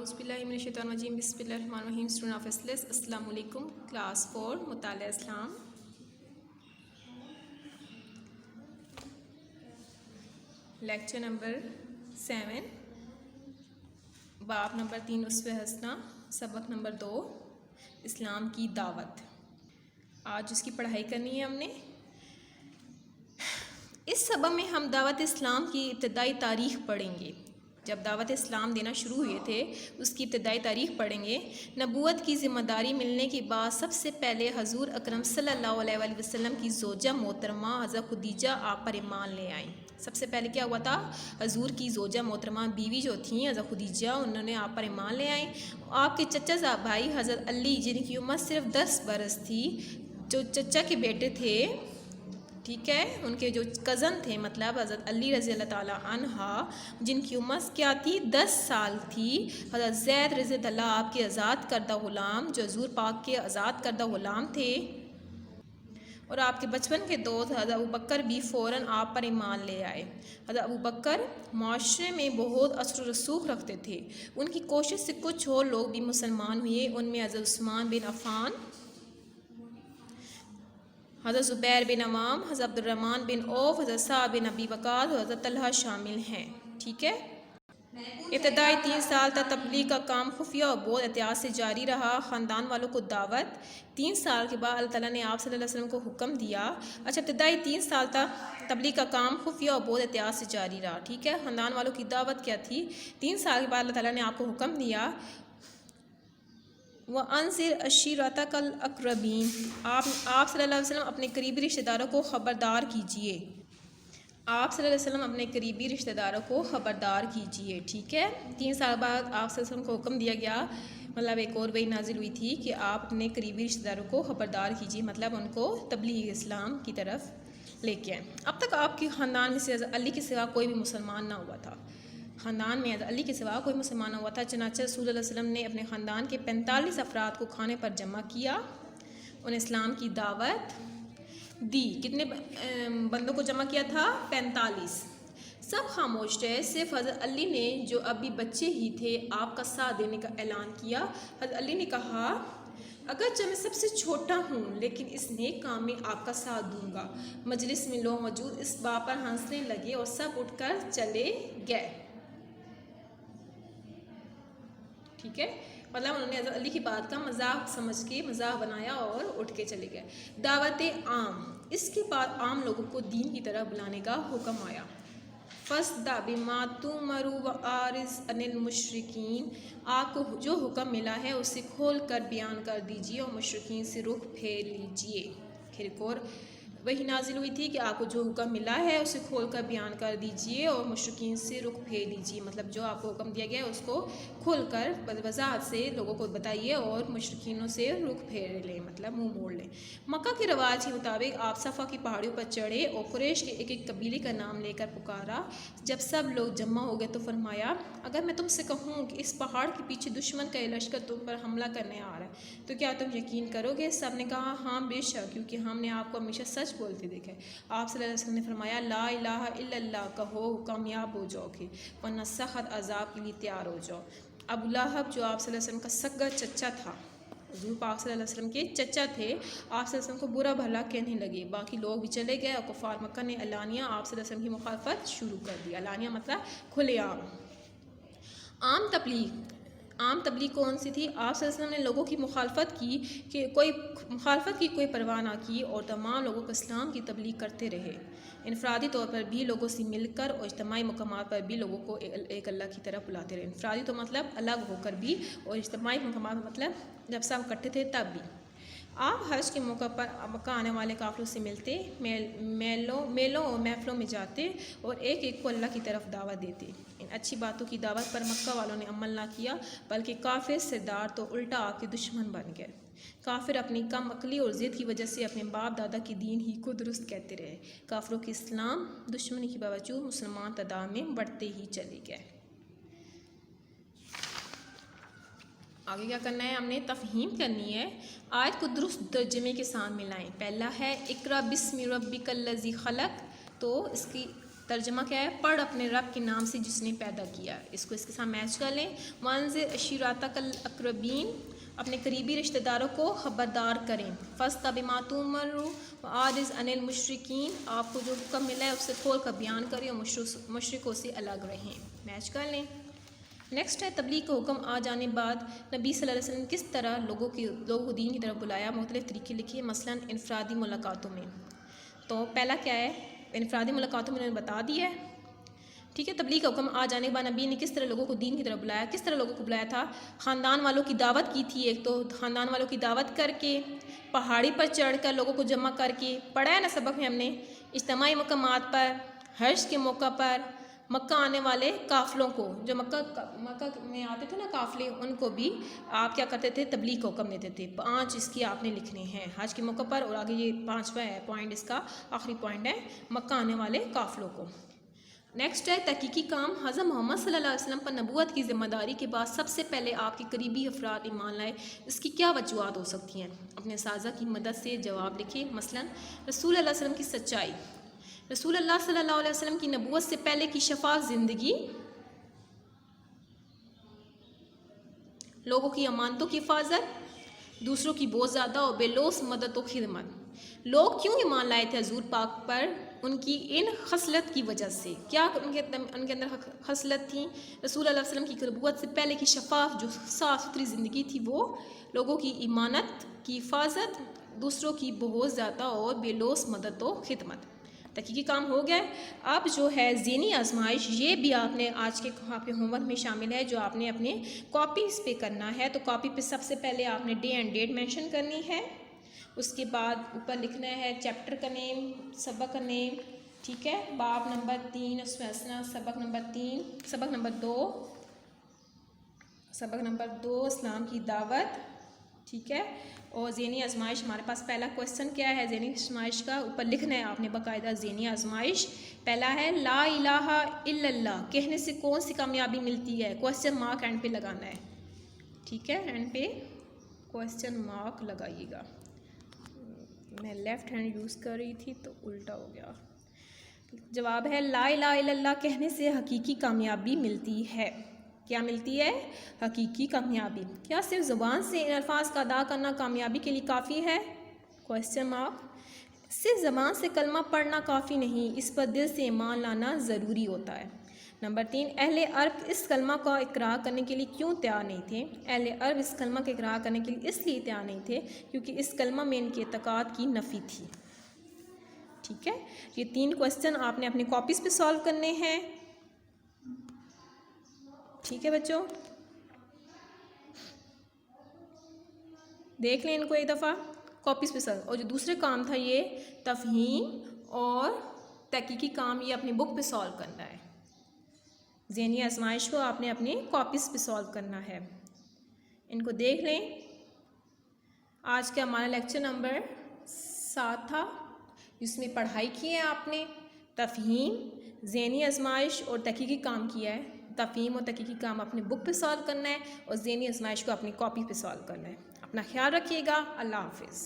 اعوذ باللہ من الشیطان الرجیم بسم اللہ الرحمن الرحیم اسٹوڈنٹ آف ایسلیس السلام علیکم کلاس 4 مطالعہ اسلام لیکچر نمبر 7 باب نمبر 3 اسوہ حسنہ سبق نمبر 2 اسلام کی دعوت. آج اس کی پڑھائی کرنی ہے ہم نے. اس سبق میں ہم دعوت اسلام کی ابتدائی تاریخ پڑھیں گے. جب دعوت اسلام دینا شروع ہوئے تھے اس کی ابتدائی تاریخ پڑھیں گے. نبوت کی ذمہ داری ملنے کے بعد سب سے پہلے حضور اکرم صلی اللہ علیہ وآلہ وسلم کی زوجہ محترمہ حضرت خدیجہ آپ پر ایمان لے آئیں. سب سے پہلے کیا ہوا تھا؟ حضور کی زوجہ محترمہ بیوی جو تھیں حضرت خدیجہ، انہوں نے آپ پر ایمان لے آئیں. آپ کے چچا صاحب بھائی حضرت علی جن کی عمر صرف 10 برس تھی، جو چچا کے بیٹے تھے، ٹھیک ہے، ان کے جو کزن تھے مطلب حضرت علی رضی اللہ تعالیٰ عنہ جن کی عمر کیا تھی 10 سال تھی. حضرت زید رضی اللہ آپ کے آزاد کردہ غلام جو حضور پاک کے آزاد کردہ غلام تھے، اور آپ کے بچپن کے دوست حضرت ابوبکر بھی فوراً آپ پر ایمان لے آئے. حضرت ابوبکر معاشرے میں بہت اثر و رسوخ رکھتے تھے. ان کی کوشش سے کچھ اور لوگ بھی مسلمان ہوئے. ان میں حضرت عثمان بن عفان، حضرت زبیر بن عوام، حضرت عبد الرحمن بن عوف، حضرت سعد بن ابی وقاص اور حضرت طلحہ شامل ہیں. ٹھیک ہے. ابتدائی 3 سال تک تبلیغ کا کام خفیہ اور بہت احتیاط سے جاری رہا. خاندان والوں کو دعوت. 3 سال کے بعد اللہ تعالیٰ نے آپ صلی اللہ علیہ وسلم کو حکم دیا. اچھا، ابتدائی 3 سال تک تبلیغ کا کام خفیہ اور بہت احتیاط سے جاری رہا. ٹھیک ہے. خاندان والوں کی دعوت کیا تھی؟ 3 سال کے بعد اللہ تعالیٰ نے آپ کو حکم دیا وَأَنذِرْ عَشِيرَتَكَ الْأَقْرَبِينَ. آپ صلی اللہ علیہ وسلم اپنے قریبی رشتہ داروں کو خبردار کیجئے. آپ صلی اللہ علیہ وسلم اپنے قریبی رشتہ داروں کو خبردار کیجئے. ٹھیک ہے. 3 سال بعد آپ صلی اللہ علیہ وسلم کو حکم دیا گیا، مطلب ایک اور وحی نازل ہوئی تھی کہ آپ اپنے قریبی رشتہ داروں کو خبردار کیجئے، مطلب ان کو تبلیغ اسلام کی طرف لے کے آئیں. اب تک آپ کے خاندان میں سے حضرت علی کے سوا کوئی بھی مسلمان نہ ہوا تھا. خاندان میں حضرت علی کے سوا کوئی مسلمان نہ ہوا تھا. چنانچہ رسول اللہ علیہ وسلم نے اپنے خاندان کے 45 افراد کو کھانے پر جمع کیا، انہیں اسلام کی دعوت دی. کتنے بندوں کو جمع کیا تھا؟ 45. سب خاموش رہے. صرف حضرت علی نے جو ابھی بچے ہی تھے آپ کا ساتھ دینے کا اعلان کیا. حضرت علی نے کہا اگرچہ میں سب سے چھوٹا ہوں لیکن اس نیک کام میں آپ کا ساتھ دوں گا. مجلس میں لوگ موجود اس بات پر ہنسنے لگے اور سب اٹھ کر چلے گئے. ٹھیک ہے. مطلب انہوں نے حضرت علی کی بات کا مذاق سمجھ کے مذاق بنایا اور اٹھ کے چلے گئے. دعوت عام. اس کے بعد عام لوگوں کو دین کی طرف بلانے کا حکم آیا. فَاصْدَعْ بِمَا تُؤْمَرُ وَأَعْرِضْ عَنِ الْمُشْرِكِينَ. آپ کو جو حکم ملا ہے اسے کھول کر بیان کر دیجیے اور مشرکین سے رخ پھیر لیجیے. پھر ایک اور وہی نازل ہوئی تھی کہ آپ کو جو حکم ملا ہے اسے کھول کر بیان کر دیجیے اور مشرکین سے رخ پھیر لیجیے. مطلب جو آپ کو حکم دیا گیا ہے اس کو کھول کر وضاحت سے لوگوں کو بتائیے اور مشرکینوں سے رخ پھیر لیں، مطلب منہ موڑ لیں. مکہ کے رواج کے مطابق آپ صفا کی پہاڑیوں پر چڑھے اور قریش کے ایک ایک قبیلے کا نام لے کر پکارا. جب سب لوگ جمع ہو گئے تو فرمایا اگر میں تم سے کہوں کہ اس پہاڑ کے پیچھے دشمن کا لشکر تم پر حملہ کرنے آ رہا ہے تو کیا تم یقین کرو گے؟ سب نے کہا ہاں بے شک، کیونکہ ہم نے آپ کو ہمیشہ سچ بولتے دیکھا ہے. آپ صلی اللہ علیہ وسلم نے فرمایا لا الہ الا اللہ کہو، کامیاب ہو جاؤ گے، ورنہ سخت عذاب کے لیے تیار ہو جاؤ. ابو لہب جو آپ صلی اللہ علیہ وسلم کا سگا چچا تھا، حضور پاک صلی اللہ علیہ وسلم کے چچا تھے، آپ صلی اللہ علیہ وسلم کو برا بھلا کہنے لگے. باقی لوگ بھی چلے گئے اور کفار مکہ نے اعلانیہ آپ صلی اللہ علیہ وسلم کی مخالفت شروع کر دی. اعلانیہ مطلب کھلے عام. عام تبلیغ. عام تبلیغ کون سی تھی؟ آپ صلی اللہ علیہ وسلم نے لوگوں کی مخالفت کی کوئی پرواہ نہ کی اور تمام لوگوں کو اسلام کی تبلیغ کرتے رہے. انفرادی طور پر بھی لوگوں سے مل کر اور اجتماعی مقامات پر بھی لوگوں کو ایک اللہ کی طرف بلاتے رہے. انفرادی تو مطلب الگ ہو کر بھی، اور اجتماعی مقامات مطلب جب سب اکٹھے تھے تب بھی. آپ حج کے موقع پر مکہ آنے والے قافلوں سے ملتے، میلوں اور محفلوں میں جاتے اور ایک ایک کو اللہ کی طرف دعوت دیتے. ان اچھی باتوں کی دعوت پر مکہ والوں نے عمل نہ کیا، بلکہ کافر سردار تو الٹا آپ کے دشمن بن گئے. کافر اپنی کم عقلی اور ضد کی وجہ سے اپنے باپ دادا کی دین ہی کو درست کہتے رہے. کافروں کے اسلام دشمنی کے باوجود مسلمان تعداد میں بڑھتے ہی چلے گئے. آگے کیا کرنا ہے؟ ہم نے تفہیم کرنی ہے. آیت کو درست ترجمے کے ساتھ ملائیں. پہلا ہے اقرا بسم ربک الذی خلق، تو اس کی ترجمہ کیا ہے؟ پڑھ اپنے رب کے نام سے جس نے پیدا کیا. اس کو اس کے ساتھ میچ کر لیں. وانذر عشیرتک الاقربین، اپنے قریبی رشتہ داروں کو خبردار کریں. فاصدع بما تؤمر واعرض عن المشرکین، آپ کو جو حکم ملا ہے اس سے کھول کر بیان کریں اور مشرکوں سے الگ رہیں. میچ کر لیں. نیکسٹ ہے تبلیغ کا حکم آ جانے بعد نبی صلی اللہ علیہ وسلم کس طرح لوگوں کو دین کی طرف بلایا. مختلف طریقے لکھیے. مثلا انفرادی ملاقاتوں میں. تو پہلا کیا ہے؟ انفرادی ملاقاتوں میں انہوں نے بتا دیا ہے. ٹھیک ہے. تبلیغ کا حکم آ جانے کے بعد نبی نے کس طرح لوگوں کو دین کی طرف بلایا. کس طرح لوگوں کو بلایا تھا؟ خاندان والوں کی دعوت کی تھی. ایک تو خاندان والوں کی دعوت کر کے، پہاڑی پر چڑھ کر لوگوں کو جمع کر کے، پڑھا ہے نا سبق میں ہم نے، اجتماعی مقامات پر، حج کے موقع پر، مکہ آنے والے قافلوں کو، جو مکہ میں آتے تھے نا قافلے، ان کو بھی آپ کیا کرتے تھے؟ تبلیغ کا حکم دیتے تھے. 5 اس کی آپ نے لکھنے ہیں حج کے موقع پر. اور آگے یہ 5واں ہے پوائنٹ، اس کا آخری پوائنٹ ہے مکہ آنے والے قافلوں کو. نیکسٹ ہے تحقیقی کام. حضرت محمد صلی اللہ علیہ وسلم پر نبوت کی ذمہ داری کے بعد سب سے پہلے آپ کے قریبی افراد ایمان لائے. اس کی کیا وجوہات ہو سکتی ہیں؟ اپنے اساتذہ کی مدد سے جواب لکھیں. مثلا رسول اللہ علیہ وسلم کی سچائی. رسول اللہ صلی اللہ علیہ وسلم کی نبوت سے پہلے کی شفاف زندگی، لوگوں کی امانتوں کی حفاظت، دوسروں کی بہت زیادہ اور بے لوث مدد و خدمت. لوگ کیوں ایمان لائے تھے حضور پاک پر؟ ان کی ان خصلت کی وجہ سے. کیا ان کے اندر خصلت تھی؟ رسول اللہ علیہ وسلم کی نبوت سے پہلے کی شفاف جو صاف ستھری زندگی تھی، وہ لوگوں کی ایمانت کی حفاظت، دوسروں کی بہت زیادہ اور بے لوث مدد و خدمت. تحقیقی کام ہو گیا. اب جو ہے ذہنی آزمائش، یہ بھی آپ نے آج کے آپ کے ہوم ورک میں شامل ہے، جو آپ نے اپنے کاپیز پہ کرنا ہے. تو کاپی پہ سب سے پہلے آپ نے ڈے اینڈ ڈیٹ مینشن کرنی ہے. اس کے بعد اوپر لکھنا ہے چیپٹر کا نیم، سبق کا نیم. ٹھیک ہے. باب نمبر 3 اس میں سبق نمبر 3، سبق نمبر 2 اسلام کی دعوت. ٹھیک ہے. اور ذہنی آزمائش ہمارے پاس پہلا کویسچن کیا ہے ذہنی آزمائش کا؟ اوپر لکھنا ہے آپ نے باقاعدہ ذہنی آزمائش. پہلا ہے لا الہ الا اللہ کہنے سے کون سی کامیابی ملتی ہے؟ کویسچن مارک اینڈ پہ لگانا ہے. ٹھیک ہے. اینڈ پہ کویسچن مارک لگائیے گا. میں لیفٹ ہینڈ یوز کر رہی تھی تو الٹا ہو گیا. جواب ہے لا الہ الا اللہ کہنے سے حقیقی کامیابی ملتی ہے. کیا ملتی ہے؟ حقیقی کامیابی. کیا صرف زبان سے ان الفاظ کا ادا کرنا کامیابی کے لیے کافی ہے؟ Question mark. صرف زبان سے کلمہ پڑھنا کافی نہیں، اس پر دل سے ایمان لانا ضروری ہوتا ہے. نمبر 3، اہل عرب اس کلمہ کا اقرار کرنے کے لیے کیوں تیار نہیں تھے؟ اہل عرب اس کلمہ کا اقرار کرنے کے لیے اس لیے تیار نہیں تھے کیونکہ اس کلمہ میں ان کے اعتقاد کی نفی تھی. ٹھیک ہے. یہ 3 کویسچن آپ نے اپنی کاپیز پہ سالو کرنے ہیں. ٹھیک ہے بچوں، دیکھ لیں ان کو ایک دفعہ کاپیز پہ سالو. اور جو دوسرے کام تھا یہ تفہیم اور تحقیقی کام، یہ اپنی بک پہ سالو کرنا ہے. ذہنی آزمائش کو آپ نے اپنی کاپیز پہ سالو کرنا ہے. ان کو دیکھ لیں. آج کا ہمارا لیکچر نمبر 7 تھا، جس میں پڑھائی کی ہے آپ نے تفہیم، ذہنی آزمائش اور تحقیقی کام کیا ہے. تفہیم اور تحقیقی کام اپنے بک پہ سالو کرنا ہے اور ذہنی آزمائش کو اپنی کاپی پہ سالو کرنا ہے. اپنا خیال رکھیے گا. اللہ حافظ.